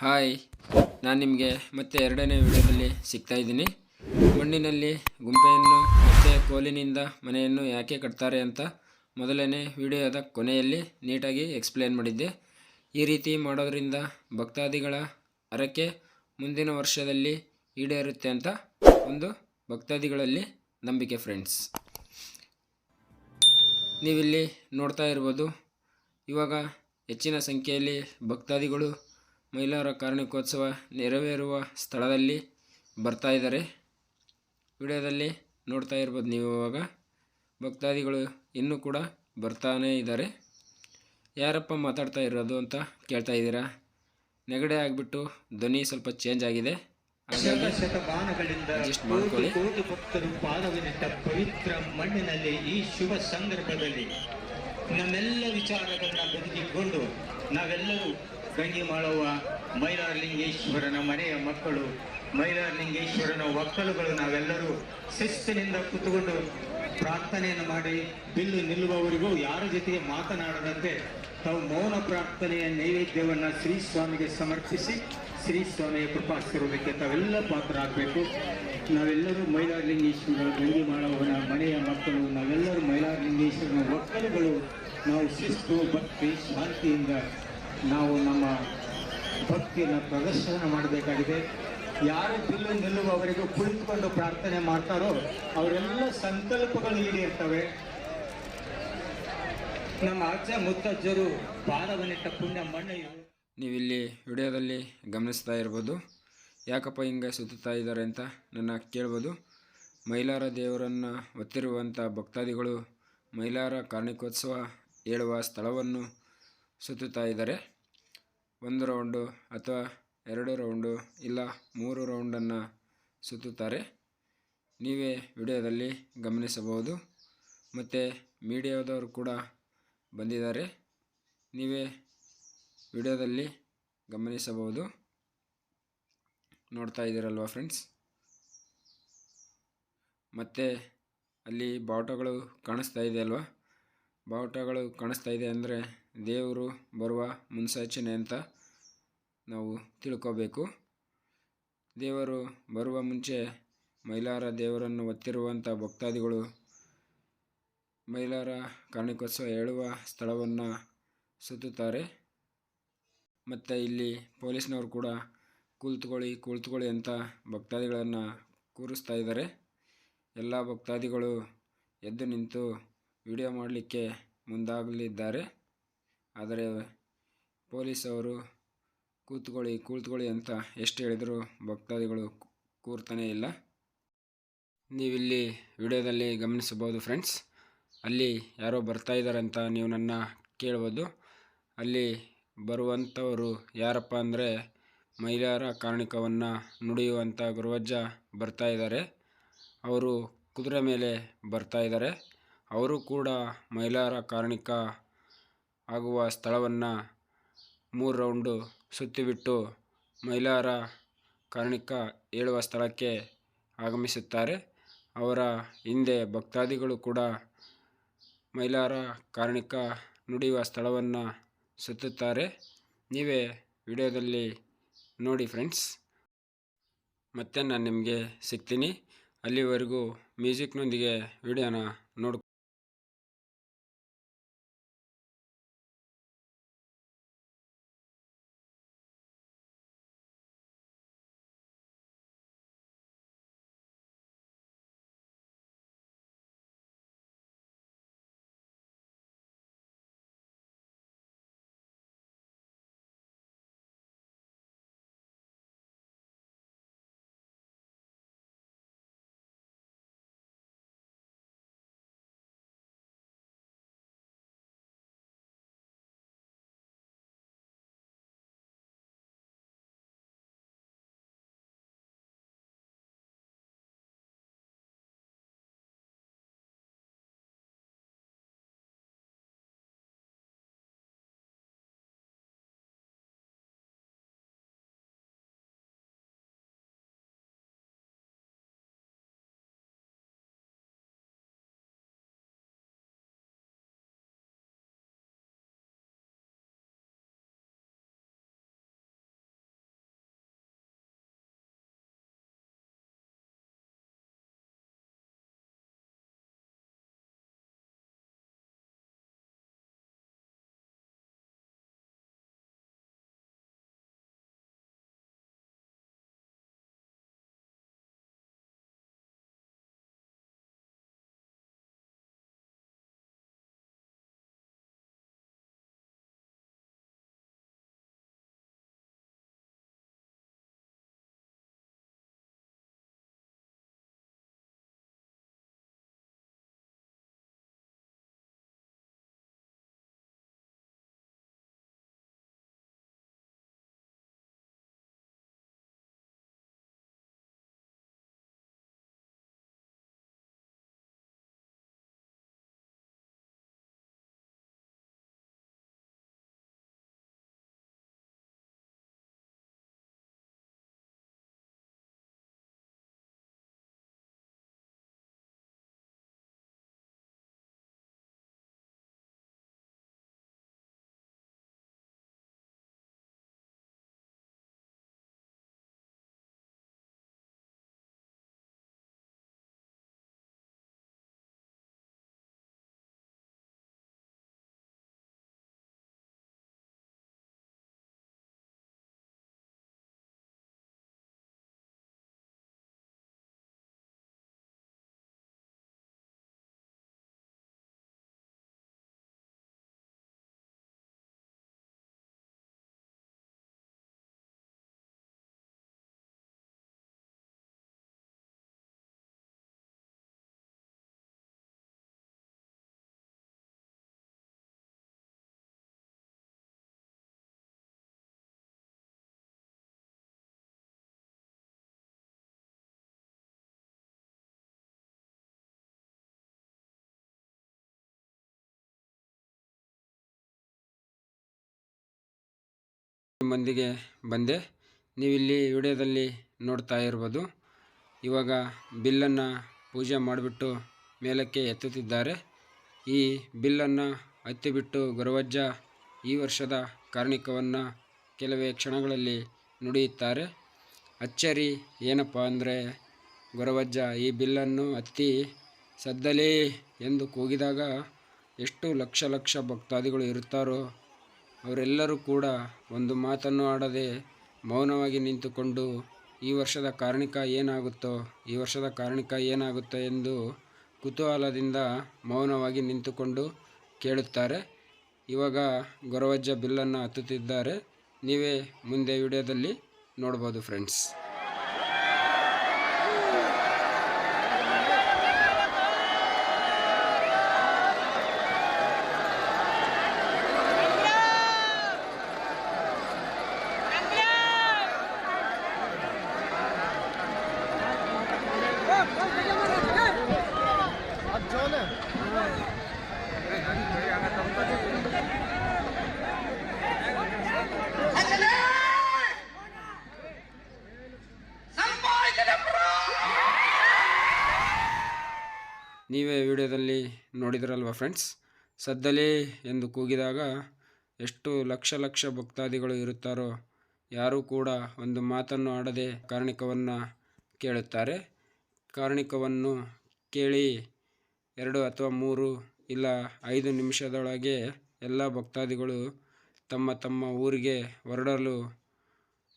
Hi, ನಾನು ನಿಮಗೆ ಮತ್ತೆ ಎರಡನೇ ವಿಡಿಯೋದಲ್ಲಿ ಸಿಗ್ತಾ ಇದ್ದೀನಿ. ಮಣ್ಣಿನಲ್ಲಿ ಗುಂಪೆಯನ್ನು ಮತ್ತು ಕೋಲಿನಿಂದ ಮನೆಯನ್ನು ಯಾಕೆ ಕಟ್ತಾರೆ ಅಂತ ಮೊದಲನೇ ವಿಡಿಯೋದ ಕೊನೆಯಲ್ಲಿ ನೀಟಾಗಿ ಎಕ್ಸ್ಪ್ಲೇನ್ ಮಾಡಿದ್ದೆ. ಈ ರೀತಿ ಮಾಡೋದ್ರಿಂದ ಭಕ್ತಾದಿಗಳ ಹರಕೆ ಮುಂದಿನ ವರ್ಷದಲ್ಲಿ ಈಡೇರುತ್ತೆ ಅಂತ ಒಂದು ಭಕ್ತಾದಿಗಳಲ್ಲಿ ನಂಬಿಕೆ ಫ್ರೆಂಡ್ಸ್. ನೀವಿಲ್ಲಿ ನೋಡ್ತಾ ಇರ್ಬೋದು, ಇವಾಗ ಹೆಚ್ಚಿನ ಸಂಖ್ಯೆಯಲ್ಲಿ ಭಕ್ತಾದಿಗಳು ಮೈಲಾರ ಕಾರ್ಣಿಕೋತ್ಸವ ನೆರವೇರುವ ಸ್ಥಳದಲ್ಲಿ ಬರ್ತಾ ಇದ್ದಾರೆ. ವಿಡಿಯೋದಲ್ಲಿ ನೋಡ್ತಾ ಇರ್ಬೋದು ನೀವು. ಇವಾಗ ಭಕ್ತಾದಿಗಳು ಇನ್ನೂ ಕೂಡ ಬರ್ತಾನೇ ಇದ್ದಾರೆ. ಯಾರಪ್ಪ ಮಾತಾಡ್ತಾ ಇರೋದು ಅಂತ ಕೇಳ್ತಾ ಇದ್ದೀರಾ. ನೆಗಡೆ ಆಗಿಬಿಟ್ಟು ಧ್ವನಿ ಸ್ವಲ್ಪ ಚೇಂಜ್ ಆಗಿದೆ, ಶತಮಾನಗಳಿಂದ ಕೋಟಿ ಭಕ್ತರು ಪಾದವನ್ನಿಟ್ಟ ಪವಿತ್ರ ಮಣ್ಣಿನಲ್ಲಿ ಈ ಶುಭ ಸಂದರ್ಭದಲ್ಲಿ ನಮ್ಮೆಲ್ಲ ವಿಚಾರಗಳನ್ನ ಬದುಕಿಕೊಂಡು ನಾವೆಲ್ಲರೂ ಗಂಗಿ ಮಾಡುವ ಮೈಲಾರಲಿಂಗೇಶ್ವರನ ಮನೆಯ ಮಕ್ಕಳು, ಮೈಲಾರಲಿಂಗೇಶ್ವರನ ಒಕ್ಕಲುಗಳು ನಾವೆಲ್ಲರೂ ಶಿಸ್ತಿನಿಂದ ಕೂತುಕೊಂಡು ಪ್ರಾರ್ಥನೆಯನ್ನು ಮಾಡಿ ಬಿಲ್ಲು ನಿಲ್ಲುವವರೆಗೂ ಯಾರ ಜೊತೆಗೆ ಮಾತನಾಡದಂತೆ ತಾವು ಮೌನ ಪ್ರಾರ್ಥನೆಯ ನೈವೇದ್ಯವನ್ನು ಶ್ರೀ ಸ್ವಾಮಿಗೆ ಸಮರ್ಪಿಸಿ ಶ್ರೀ ಸ್ವಾಮಿಯ ಕೃಪಾಶೀರ್ವಾದಕ್ಕೆ ತಾವೆಲ್ಲ ಪಾತ್ರರಾಗಬೇಕು. ನಾವೆಲ್ಲರೂ ಮೈಲಾರಲಿಂಗೇಶ್ವರ ಗಂಗಿ ಮಾಡುವವನ ಮನೆಯ ಮಕ್ಕಳು, ನಾವೆಲ್ಲರೂ ಮೈಲಾರಲಿಂಗೇಶ್ವರನ ಒಕ್ಕಲುಗಳು. ನಾವು ಶಿಸ್ತು, ಭಕ್ತಿ, ಶಾಂತಿಯಿಂದ ನಾವು ನಮ್ಮ ಭಕ್ತಿಯನ್ನು ಪ್ರದರ್ಶನ ಮಾಡಬೇಕಾಗಿದೆ. ಯಾರು ಬಿಲ್ಲು ನಿಲ್ಲುವವರೆಗೂ ಕುಳಿತುಕೊಂಡು ಪ್ರಾರ್ಥನೆ ಮಾಡ್ತಾರೋ ಅವರೆಲ್ಲ ಸಂಕಲ್ಪಗಳು ಈಡೇರ್ತವೆ. ನಮ್ಮ ಅಜ್ಜ ಮುತ್ತಜ್ಜರು ಪಾದವನ್ನಿಟ್ಟ ಪುಣ್ಯ ಮಣ್ಣು. ನೀವಿಲ್ಲಿ ವಿಡಿಯೋದಲ್ಲಿ ಗಮನಿಸ್ತಾ ಇರ್ಬೋದು, ಯಾಕಪ್ಪ ಹಿಂಗೆ ಸುತ್ತುತ್ತಾ ಇದ್ದಾರೆ ಅಂತ ನನ್ನ ಕೇಳ್ಬೋದು. ಮೈಲಾರ ದೇವರನ್ನು ಹೊತ್ತಿರುವಂಥ ಭಕ್ತಾದಿಗಳು ಮೈಲಾರ ಕಾರ್ಣಿಕೋತ್ಸವ ಹೇಳುವ ಸ್ಥಳವನ್ನು ಸುತ್ತುತ್ತಾ ಇದ್ದಾರೆ. 1 ರೌಂಡು ಅಥವಾ 2 ರೌಂಡು ಇಲ್ಲ 3 ರೌಂಡನ್ನು ಸುತ್ತುತ್ತಾರೆ. ನೀವೇ ವಿಡಿಯೋದಲ್ಲಿ ಗಮನಿಸಬಹುದು. ಮತ್ತು ಮೀಡಿಯಾದವರು ಕೂಡ ಬಂದಿದ್ದಾರೆ, ನೀವೇ ವಿಡಿಯೋದಲ್ಲಿ ಗಮನಿಸಬಹುದು. ನೋಡ್ತಾ ಇದ್ದೀರಲ್ವ ಫ್ರೆಂಡ್ಸ್. ಮತ್ತು ಅಲ್ಲಿ ಬಾವುಟಗಳು ಕಾಣಿಸ್ತಾ ಇದೆ ಅಲ್ವಾ. ಬಾವುಟಗಳು ಕಾಣಿಸ್ತಾ ಇದೆ ಅಂದರೆ ದೇವರು ಬರುವ ಮುನ್ಸೂಚನೆ ಅಂತ ನಾವು ತಿಳ್ಕೋಬೇಕು. ದೇವರು ಬರುವ ಮುಂಚೆ ಮೈಲಾರ ದೇವರನ್ನು ಹೊತ್ತಿರುವಂಥ ಭಕ್ತಾದಿಗಳು ಮೈಲಾರ ಕಾರ್ಣಿಕೋತ್ಸವ ಹೇಳುವ ಸ್ಥಳವನ್ನು ಸುತ್ತುತ್ತಾರೆ. ಮತ್ತು ಇಲ್ಲಿ ಪೊಲೀಸ್ನವರು ಕೂಡ ಕುಳಿತುಕೊಳ್ಳಿ ಅಂತ ಭಕ್ತಾದಿಗಳನ್ನು ಕೂರಿಸ್ತಾ ಇದ್ದಾರೆ. ಎಲ್ಲ ಭಕ್ತಾದಿಗಳು ಎದ್ದು ನಿಂತು ವಿಡಿಯೋ ಮಾಡಲಿಕ್ಕೆ ಮುಂದಾಗಲಿದ್ದಾರೆ. ಆದರೆ ಪೊಲೀಸವರು ಕೂತ್ಕೊಳ್ಳಿ ಅಂತ ಎಷ್ಟು ಹೇಳಿದರೂ ಭಕ್ತಾದಿಗಳು ಕೂರ್ತಾನೇ ಇಲ್ಲ. ನೀವಿಲ್ಲಿ ವಿಡಿಯೋದಲ್ಲಿ ಗಮನಿಸಬಹುದು ಫ್ರೆಂಡ್ಸ್. ಅಲ್ಲಿ ಯಾರೋ ಬರ್ತಾ ಇದ್ದಾರೆ ಅಂತ ನೀವು ನನ್ನ ಕೇಳ್ಬೋದು. ಅಲ್ಲಿ ಬರುವಂಥವರು ಯಾರಪ್ಪ ಅಂದರೆ ಮೈಲಾರ ಕಾರ್ಣಿಕವನ್ನು ನುಡಿಯುವಂಥ ಗುರುವಜ್ಜ ಬರ್ತಾ ಇದ್ದಾರೆ. ಅವರು ಕುದುರೆ ಮೇಲೆ ಬರ್ತಾ ಇದ್ದಾರೆ. ಅವರು ಕೂಡ ಮೈಲಾರ ಕಾರ್ಣಿಕ ಆಗುವ ಸ್ಥಳವನ್ನು 3 ರೌಂಡು ಸುತ್ತಿಬಿಟ್ಟು ಮೈಲಾರ ಕಾರ್ಣಿಕ ಹೇಳುವ ಸ್ಥಳಕ್ಕೆ ಆಗಮಿಸುತ್ತಾರೆ. ಅವರ ಹಿಂದೆ ಭಕ್ತಾದಿಗಳು ಕೂಡ ಮೈಲಾರ ಕಾರ್ಣಿಕ ನುಡಿಯುವ ಸ್ಥಳವನ್ನು ಸುತ್ತುತ್ತಾರೆ. ನೀವೇ ವಿಡಿಯೋದಲ್ಲಿ ನೋಡಿ ಫ್ರೆಂಡ್ಸ್. ಮತ್ತೆ ನಾನು ನಿಮಗೆ ಸಿಗ್ತೀನಿ. ಅಲ್ಲಿವರೆಗೂ ಮ್ಯೂಸಿಕ್ನೊಂದಿಗೆ ವಿಡಿಯೋನ ನೋಡಿ. ನಿಮ್ಮೊಂದಿಗೆ ಬಂದೆ. ನೀವಿಲ್ಲಿ ವಿಡಿಯೋದಲ್ಲಿ ನೋಡ್ತಾ ಇರ್ಬೋದು. ಇವಾಗ ಬಿಲ್ಲನ್ನು ಪೂಜೆ ಮಾಡಿಬಿಟ್ಟು ಮೇಲಕ್ಕೆ ಎತ್ತುತ್ತಿದ್ದಾರೆ. ಈ ಬಿಲ್ಲನ್ನು ಹತ್ತಿಬಿಟ್ಟು ಗೊರವಜ್ಜ ಈ ವರ್ಷದ ಕಾರ್ಣಿಕವನ್ನು ಕೆಲವೇ ಕ್ಷಣಗಳಲ್ಲಿ ನುಡಿಯುತ್ತಾರೆ. ಅಚ್ಚರಿ ಏನಪ್ಪ ಅಂದರೆ, ಗೊರವಜ್ಜ ಈ ಬಿಲ್ಲನ್ನು ಹತ್ತಿ ಸದ್ದಲೇ ಎಂದು ಕೂಗಿದಾಗ ಎಷ್ಟು ಲಕ್ಷ ಲಕ್ಷ ಭಕ್ತಾದಿಗಳು ಇರುತ್ತಾರೋ ಅವರೆಲ್ಲರೂ ಕೂಡ ಒಂದು ಮಾತನ್ನು ಆಡದೆ ಮೌನವಾಗಿ ನಿಂತುಕೊಂಡು ಈ ವರ್ಷದ ಕಾರ್ಣಿಕ ಏನಾಗುತ್ತೋ ಎಂದು ಕುತೂಹಲದಿಂದ ಮೌನವಾಗಿ ನಿಂತುಕೊಂಡು ಕೇಳುತ್ತಾರೆ. ಇವಾಗ ಗೊರವಜ್ಜ ಬಿಲ್ಲನ್ನು ಹತ್ತುತ್ತಿದ್ದಾರೆ. ನೀವೇ ಮುಂದೆ ವಿಡಿಯೋದಲ್ಲಿ ನೋಡ್ಬೋದು ಫ್ರೆಂಡ್ಸ್. ನೀವೇ ವಿಡಿಯೋದಲ್ಲಿ ನೋಡಿದ್ರಲ್ವ ಫ್ರೆಂಡ್ಸ್, ಸದ್ದಲೇ ಎಂದು ಕೂಗಿದಾಗ ಎಷ್ಟು ಲಕ್ಷ ಲಕ್ಷ ಭಕ್ತಾದಿಗಳು ಇರುತ್ತಾರೋ ಯಾರೂ ಕೂಡ ಒಂದು ಮಾತನ್ನು ಆಡದೆ ಕಾರ್ಣಿಕವನ್ನು ಕೇಳುತ್ತಾರೆ. ಕಾರ್ಣಿಕವನ್ನು ಕೇಳಿ 2 ಅಥವಾ 3 ಇಲ್ಲ 5 ನಿಮಿಷದೊಳಗೆ ಎಲ್ಲ ಭಕ್ತಾದಿಗಳು ತಮ್ಮ ತಮ್ಮ ಊರಿಗೆ ಹೊರಡಲು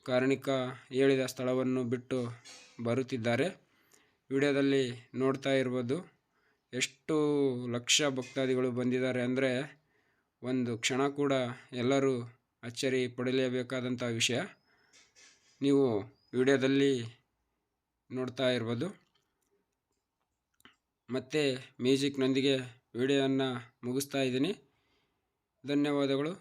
ಕಾರ್ಣಿಕ ಹೇಳಿದ ಸ್ಥಳವನ್ನು ಬಿಟ್ಟು ಬರುತ್ತಿದ್ದಾರೆ. ವಿಡಿಯೋದಲ್ಲಿ ನೋಡ್ತಾ ಇರ್ಬೋದು ಎಷ್ಟು ಲಕ್ಷ ಭಕ್ತಾದಿಗಳು ಬಂದಿದ್ದಾರೆ ಅಂದರೆ ಒಂದು ಕ್ಷಣ ಕೂಡ ಎಲ್ಲರೂ ಅಚ್ಚರಿ ಪಡಲೇಬೇಕಾದಂಥ ವಿಷಯ. ನೀವು ವಿಡಿಯೋದಲ್ಲಿ ನೋಡ್ತಾ ಇರ್ಬೋದು. ಮತ್ತೆ ಮ್ಯೂಸಿಕ್ನೊಂದಿಗೆ ವಿಡಿಯೋವನ್ನು ಮುಗಿಸ್ತಾ ಇದ್ದೀನಿ. ಧನ್ಯವಾದಗಳು.